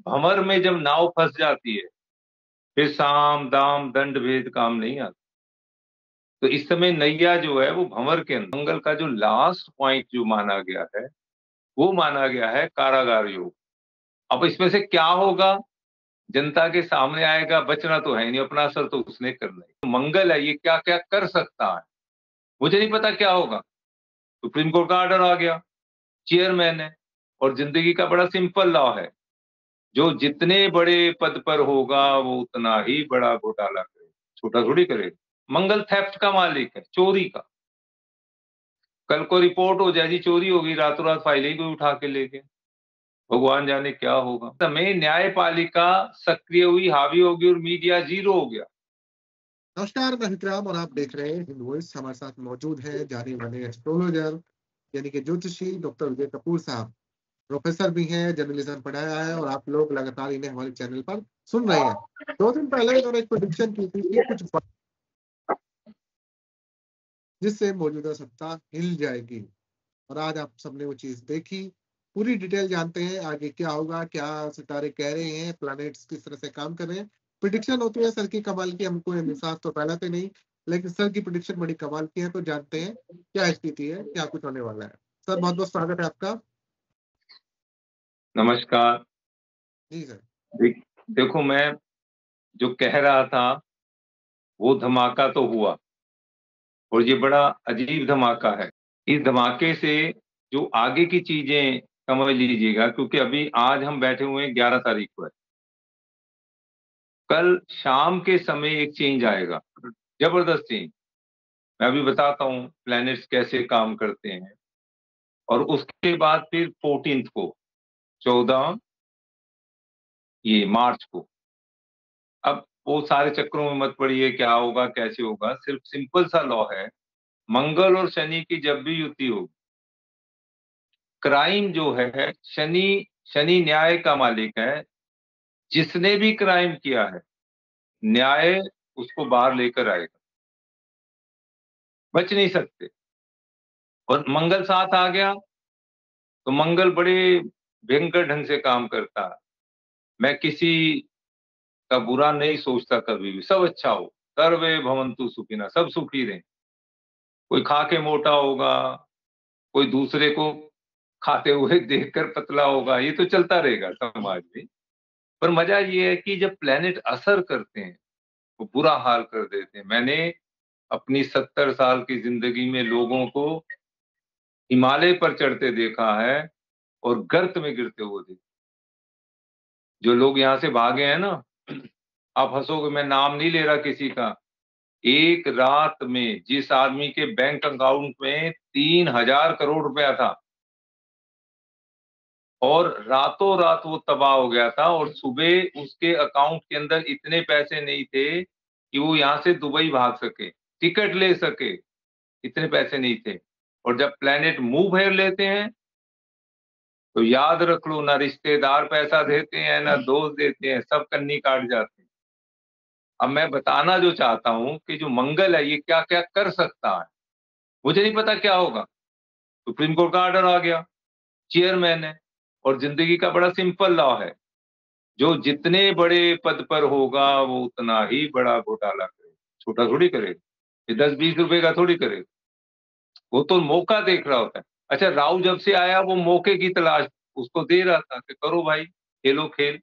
भंवर में जब नाव फंस जाती है, फिर साम दाम दंड भेद काम नहीं आता। तो इस समय नैया जो है वो भंवर के अंदर, मंगल का जो लास्ट पॉइंट जो माना गया है वो माना गया है कारागार योग। अब इसमें से क्या होगा, जनता के सामने आएगा, बचना तो है नहीं, अपना असर तो उसने करना है। तो मंगल है, ये क्या क्या कर सकता है मुझे नहीं पता क्या होगा। सुप्रीम कोर्ट का ऑर्डर आ गया, चेयरमैन है, और जिंदगी का बड़ा सिंपल लॉ है, जो जितने बड़े पद पर होगा वो उतना ही बड़ा घोटाला करेगा, छोटा थोड़ी करेगा। मंगल थेफ्ट का मालिक है, चोरी का। कल को रिपोर्ट हो जाए जी चोरी होगी, रातों रात फाइल ही कोई उठा के ले गए, भगवान जाने क्या होगा। समय न्यायपालिका सक्रिय हुई, हावी होगी, और मीडिया जीरो हो गया। नमस्कार, मैं विक्रम और आप देख रहे हैं हिंद वॉइस। हमारे साथ मौजूद है जाने माने एस्ट्रोलॉजर यानी कि ज्योतिषी डॉक्टर विजय कपूर साहब। प्रोफेसर भी हैं, जर्नलिज्म पढ़ाया है और आप लोग लगातार इन्हें हमारे चैनल पर सुन रहे हैं। 2 दिन पहले इन्होंने एक प्रेडिक्शन की थी कि कुछ जिससे मौजूदा सत्ता हिल जाएगी, और आज आप सबने वो चीज देखी। पूरी डिटेल जानते हैं आगे क्या होगा, क्या सितारे कह रहे हैं, प्लैनेट्स किस तरह से काम कर रहे हैं। प्रिडिक्शन होती है सर की कमाल की, हमको इंसाफ तो फैलाते नहीं, लेकिन सर की प्रिडिक्शन बड़ी कमाल की है। तो जानते हैं क्या स्थिति है, क्या कुछ होने वाला है। सर बहुत बहुत स्वागत है आपका। नमस्कार जी सर। देखो, मैं जो कह रहा था वो धमाका तो हुआ, और ये बड़ा अजीब धमाका है। इस धमाके से जो आगे की चीजें समझ लीजिएगा, क्योंकि अभी आज हम बैठे हुए हैं 11 तारीख को है। कल शाम के समय एक चेंज आएगा, जबरदस्त चेंज। मैं अभी बताता हूँ प्लैनेट्स कैसे काम करते हैं। और उसके बाद फिर 14 को, 14 ये मार्च को, अब वो सारे चक्रों में मत पड़िए क्या होगा कैसे होगा, सिर्फ सिंपल सा लॉ है। मंगल और शनि की जब भी युति होगी, क्राइम जो है, शनि शनि न्याय का मालिक है। जिसने भी क्राइम किया है, न्याय उसको बाहर लेकर आएगा, बच नहीं सकते। और मंगल साथ आ गया तो मंगल बड़े भयंकर ढंग से काम करता है। मैं किसी का बुरा नहीं सोचता कभी भी, सब अच्छा हो। सर्वे भवन्तु सुखिनः, सब सुखी रहे। कोई खा के मोटा होगा, कोई दूसरे को खाते हुए देखकर पतला होगा, ये तो चलता रहेगा समाज में। पर मजा ये है कि जब प्लेनेट असर करते हैं वो बुरा हाल कर देते हैं। मैंने अपनी 70 साल की जिंदगी में लोगों को हिमालय पर चढ़ते देखा है और गर्त में गिरते हुए देखा। जो लोग यहाँ से भागे हैं ना, आप हंसोगे, मैं नाम नहीं ले रहा किसी का। एक रात में जिस आदमी के बैंक अकाउंट में 3,000 करोड़ रुपया था, और रातों रात वो तबाह हो गया था, और सुबह उसके अकाउंट के अंदर इतने पैसे नहीं थे कि वो यहां से दुबई भाग सके, टिकट ले सके, इतने पैसे नहीं थे। और जब प्लेनेट मूव हेर लेते हैं तो याद रख लो, ना रिश्तेदार पैसा देते हैं ना दोस्त देते हैं, सब कन्नी काट जाते हैं। अब मैं बताना जो चाहता हूं कि जो मंगल है ये क्या क्या कर सकता है, मुझे नहीं पता क्या होगा। सुप्रीम कोर्ट का ऑर्डर आ गया, चेयरमैन है, और जिंदगी का बड़ा सिंपल लॉ है, जो जितने बड़े पद पर होगा वो उतना ही बड़ा घोटाला करेगा, छोटा थोड़ी करेगा। ये 10-20 रुपए का थोड़ी करेगा, वो तो मौका देख रहा होता है। अच्छा, राव जब से आया वो मौके की तलाश उसको दे रहा था कि करो भाई, खेलो खेल।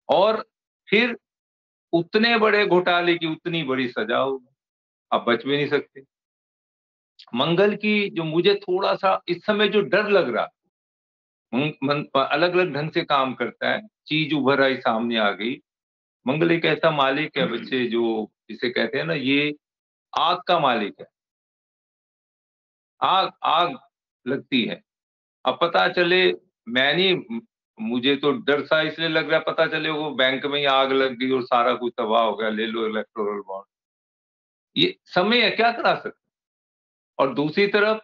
और फिर उतने बड़े घोटाले की उतनी बड़ी सजा होगी, आप बच भी नहीं सकते। मंगल की जो मुझे थोड़ा सा इस समय जो डर लग रहा, अलग अलग ढंग से काम करता है, चीज उभर आई सामने आ गई। मंगल एक ऐसा मालिक है बच्चे, जो जिसे कहते हैं ना, ये आग का मालिक है। आग आग लगती है, अब पता चले, मैं नहीं, मुझे तो डर सा इसलिए लग रहा है, पता चले वो बैंक में ही आग लग गई और सारा कुछ तबाह हो गया, ले लो इलेक्टोरल बॉन्ड। ये समय है, क्या करा सकते। और दूसरी तरफ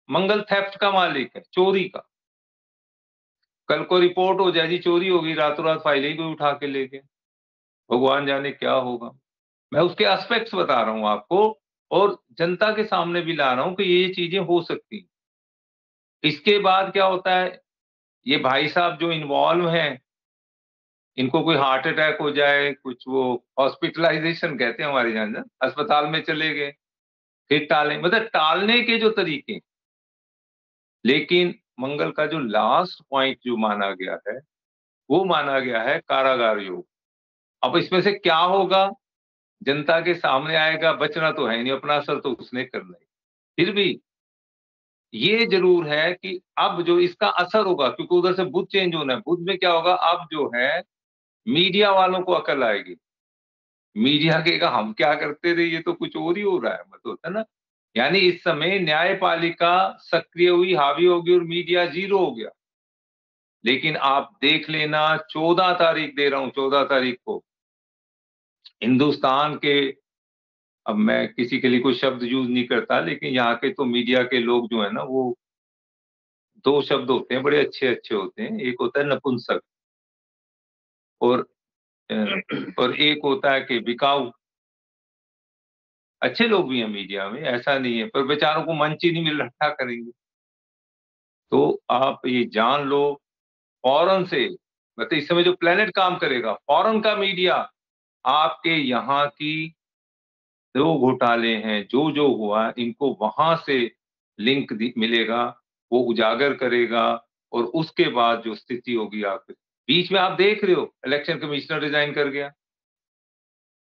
मंगल थेफ्ट का मालिक है, चोरी का। कल को रिपोर्ट हो जाए जी चोरी होगी, रातों रात फाइल ही कोई उठा के ले गए, भगवान जाने क्या होगा। मैं उसके एस्पेक्ट्स बता रहा हूं आपको, और जनता के सामने भी ला रहा हूं कि ये चीजें हो सकती हैं। इसके बाद क्या होता है, ये भाई साहब जो इन्वॉल्व हैं इनको कोई हार्ट अटैक हो जाए, कुछ वो हॉस्पिटलाइजेशन कहते हैं हमारे यहाँ ना, अस्पताल में चले गए, फिर टालें, मतलब टालने के जो तरीके। लेकिन मंगल का जो लास्ट पॉइंट जो माना गया है, वो माना गया है कारागार योग। अब इसमें से क्या होगा, जनता के सामने आएगा, बचना तो है नहीं, अपना असर तो उसने करना है। फिर भी ये जरूर है कि अब जो इसका असर होगा, क्योंकि उधर से बुध चेंज होना है, बुध में क्या होगा, अब जो है मीडिया वालों को अकल आएगी। मीडिया कहेगा हम क्या करते थे, ये तो कुछ और ही हो रहा है, मतलब होता है ना। यानी इस समय न्यायपालिका सक्रिय हुई, हावी होगी, और मीडिया जीरो हो गया। लेकिन आप देख लेना, 14 तारीख दे रहा हूं, 14 तारीख को हिंदुस्तान के, अब मैं किसी के लिए कोई शब्द यूज नहीं करता, लेकिन यहाँ के तो मीडिया के लोग जो है ना, वो दो शब्द होते हैं, बड़े अच्छे अच्छे होते हैं। एक होता है नपुंसक, और और एक होता है कि बिकाऊ। अच्छे लोग भी हैं मीडिया में, ऐसा नहीं है, पर बेचारों को मंच ही नहीं मिल रहा, क्या करेंगे। तो आप ये जान लो, फौरन से, मतलब इस समय जो प्लेनेट काम करेगा, फौरन का मीडिया आपके यहाँ की जो घोटाले हैं, जो हुआ, इनको वहां से लिंक मिलेगा, वो उजागर करेगा। और उसके बाद जो स्थिति होगी, आप बीच में आप देख रहे हो, इलेक्शन कमिश्नर रिजाइन कर गया,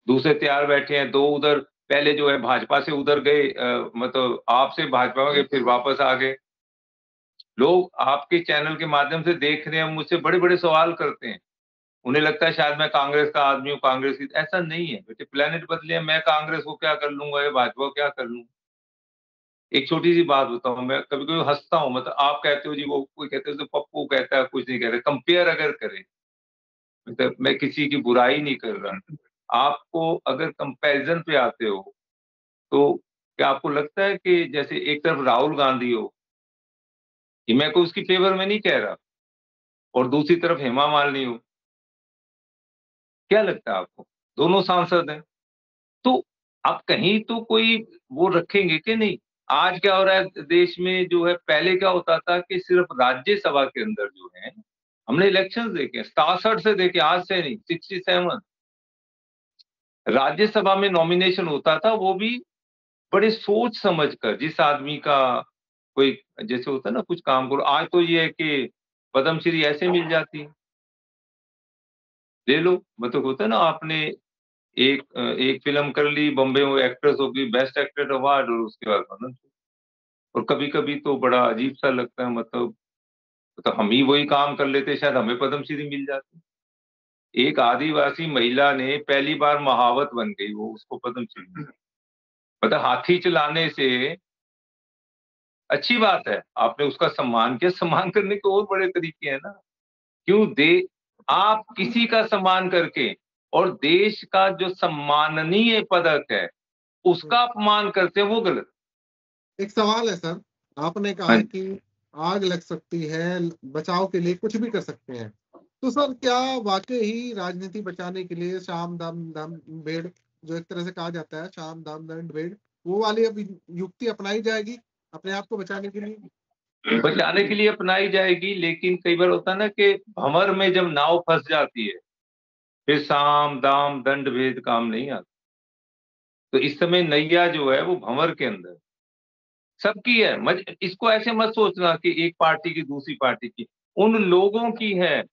दूसरे तैयार बैठे हैं, दो उधर पहले जो है भाजपा से उधर गए, मतलब आपसे भाजपा में गए, फिर वापस आ गए। लोग आपके चैनल के माध्यम से देख रहे हैं, मुझसे बड़े बड़े सवाल करते हैं, उन्हें लगता है शायद मैं कांग्रेस का आदमी हूँ, कांग्रेस की। ऐसा नहीं है बेटे, प्लेनेट बदले हैं, मैं कांग्रेस को क्या कर लूंगा, ये भाजपा को क्या कर लूंगा। एक छोटी सी बात बताऊं, मैं कभी कभी हंसता हूं, मतलब आप कहते हो जी, वो कोई कहते हो तो पप्पू कहता है, कुछ नहीं कहते, कंपेयर अगर करें, मतलब मैं किसी की बुराई नहीं कर रहा, आपको अगर कंपैरिजन पे आते हो, तो क्या आपको लगता है कि जैसे एक तरफ राहुल गांधी हो, ये मैं को उसकी फेवर में नहीं कह रहा, और दूसरी तरफ हेमा मालिनी हो, क्या लगता है आपको, दोनों सांसद हैं, तो आप कहीं तो कोई वो रखेंगे कि नहीं। आज क्या हो रहा है देश में, जो है पहले क्या होता था कि सिर्फ राज्यसभा के अंदर जो है, हमने इलेक्शंस देखे 67 से देखे, आज से नहीं, 67, राज्यसभा में नॉमिनेशन होता था, वो भी बड़े सोच समझ कर, जिस आदमी का कोई, जैसे होता है ना कुछ काम करो। आज तो ये है कि पद्मश्री ऐसे मिल जाती है, ले लो, मतलब होता है ना, आपने एक फिल्म कर ली, बॉम्बे में एक्ट्रेस होगी, बेस्ट एक्टर अवार्ड, और उसके बाद पद्म। और कभी कभी तो बड़ा अजीब सा लगता है, मतलब हम ही वही काम कर लेते, शायद हमें पद्मश्री मिल जाती। एक आदिवासी महिला ने पहली बार महावत बन गई, वो उसको पद्मश्री मिली। मतलब हाथी चलाने से अच्छी बात है, आपने उसका सम्मान किया, सम्मान करने के और बड़े तरीके हैं ना। क्यों दे, आप किसी का सम्मान करके, और देश का जो सम्माननीय पदक है उसका अपमान करते हैं, वो गलत। एक सवाल है सर, आपने हाँ कहा कि आग लग सकती है, बचाव के लिए कुछ भी कर सकते हैं, तो सर क्या वाकई ही राजनीति बचाने के लिए शाम दाम दम भेड़, जो एक तरह से कहा जाता है शाम दाम दंड भेड़, वो वाली अब युक्ति अपनाई जाएगी अपने आप को बचाने के लिए? बचाने के लिए अपनाई जाएगी, लेकिन कई बार होता है ना कि भंवर में जब नाव फंस जाती है, फिर साम दाम दंड भेद काम नहीं आता। तो इस समय नैया जो है वो भंवर के अंदर सबकी है, इसको ऐसे मत सोचना कि एक पार्टी की दूसरी पार्टी की, उन लोगों की है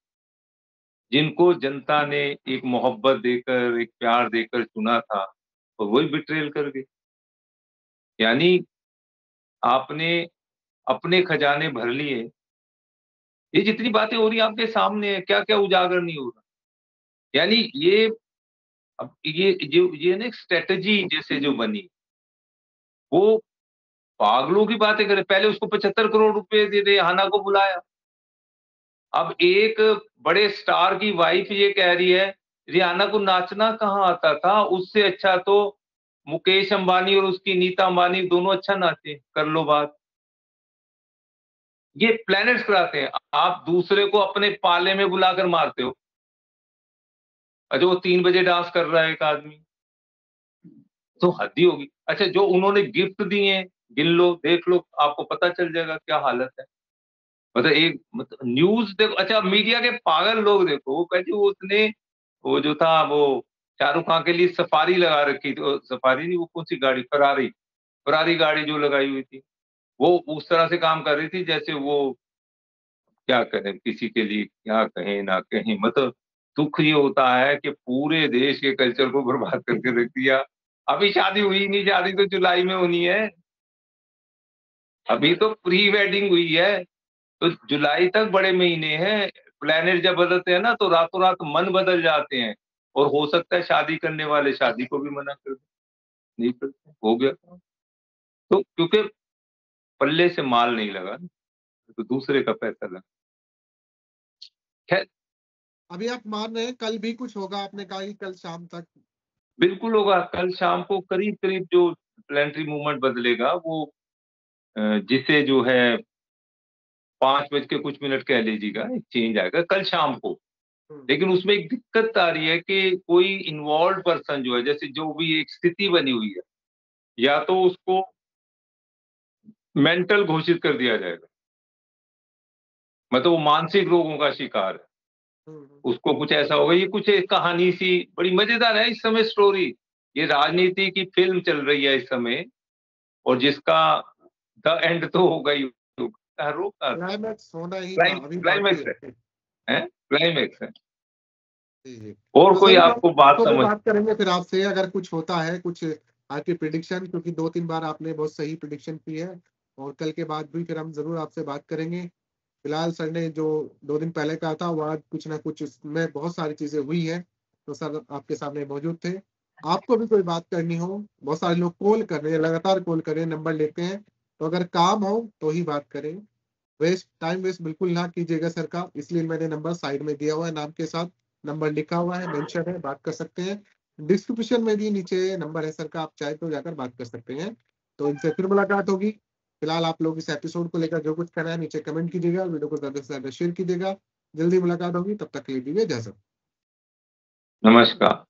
जिनको जनता ने एक मोहब्बत देकर, एक प्यार देकर चुना था, और वही बिट्रेल कर गए। यानी आपने अपने खजाने भर लिए, ये जितनी बातें हो रही हैं आपके सामने है, क्या क्या उजागर नहीं हो रहा। यानी ये, अब ये ना स्ट्रेटजी जैसे जो बनी, वो पागलों की बातें करे। पहले उसको 75 करोड़ रुपए दे दे, हाना को बुलाया। अब एक बड़े स्टार की वाइफ ये कह रही है, रियाना को नाचना कहाँ आता था, उससे अच्छा तो मुकेश अंबानी और उसकी नीता अंबानी दोनों अच्छा नाचे, कर लो बात। ये प्लैनेट्स कराते हैं, आप दूसरे को अपने पाले में बुलाकर मारते हो। अच्छा, वो 3 बजे डांस कर रहा है एक आदमी, तो हद ही होगी। अच्छा, जो उन्होंने गिफ्ट दिए, गिन लो, देख लो, आपको पता चल जाएगा क्या हालत है। मतलब एक मतलब न्यूज देखो, अच्छा मीडिया के पागल लोग देखो, वो कहते वो उसने वो जो था वो शाहरुख खान के लिए सफारी लगा रखी थी, सफारी नहीं, वो कौन सी गाड़ी, फरारी, फरारी गाड़ी जो लगाई हुई थी, वो उस तरह से काम कर रही थी जैसे वो, क्या करें किसी के लिए क्या कहें ना कहें, मतलब दुख ये होता है कि पूरे देश के कल्चर को बर्बाद करके रख दिया। अभी शादी हुई नहीं, शादी तो जुलाई में होनी है, अभी तो प्री वेडिंग हुई है, तो जुलाई तक बड़े महीने हैं। प्लेनेट जब बदलते हैं ना तो रातों रात मन बदल जाते हैं, और हो सकता है शादी करने वाले शादी को भी मना कर दें, नहीं करते, हो गया काम। तो क्योंकि पल्ले से माल नहीं लगा ना, तो दूसरे का पैसा लगा। खैर, अभी आप मान रहे हैं कल भी कुछ होगा, आपने कहा कि कल शाम तक। बिल्कुल होगा, कल शाम को करीब करीब जो प्लेनेटरी मूवमेंट बदलेगा वो, अ, जिसे जो है 5 बज के कुछ मिनट कह लीजिएगा, एक चेंज आएगा कल शाम को। हम्म, लेकिन उसमें एक दिक्कत आ रही है कि कोई इन्वॉल्व पर्सन जो है, जैसे जो भी एक स्थिति बनी हुई है, या तो उसको मेंटल घोषित कर दिया जाएगा, मतलब वो मानसिक रोगों का शिकार है, हम्म, उसको कुछ ऐसा होगा। ये कुछ एक कहानी सी बड़ी मजेदार है इस समय स्टोरी, ये राजनीति की फिल्म चल रही है इस समय, और जिसका द एंड तो होगा ही होगा, रोका क्लाइमैक्स होना ही था, अभी बाकी क्लाइमैक्स है। है, क्लाइमैक्स है। जी जी। और तो कोई जरूर हम आपको बात इसको भी समझ। बात करेंगे फिर आपसे, अगर कुछ होता है कुछ आपकी प्रिडिक्शन, क्योंकि 2-3 बार आपने बहुत सही प्रिडिक्शन की है। और कल के बाद भी फिर हम जरूर आपसे बात करेंगे। फिलहाल सर ने जो 2 दिन पहले कहा था वो आज कुछ ना कुछ उसमें बहुत सारी चीजें हुई है, तो सर आपके सामने मौजूद थे। आपको भी कोई बात करनी हो, बहुत सारे लोग कॉल कर रहे हैं, लगातार कॉल कर रहे हैं, नंबर लेते हैं, तो अगर काम हो तो ही बात करें। टाइम वेस्ट बिल्कुल ना कीजिएगा सर का, इसलिए मैंने नंबर साइड में दिया हुआ है, नाम के साथ नंबर लिखा हुआ है, मेंशन है, बात कर सकते हैं। डिस्क्रिप्शन में भी नीचे नंबर है सर का, आप चाहे तो जाकर बात कर सकते हैं। तो इनसे फिर मुलाकात होगी। फिलहाल आप लोग इस एपिसोड को लेकर जो कुछ करना है नीचे कमेंट कीजिएगा, वीडियो को ज्यादा से ज्यादा शेयर कीजिएगा। जल्दी मुलाकात होगी, तब तक के लिए दीजिए इजाजत। नमस्कार।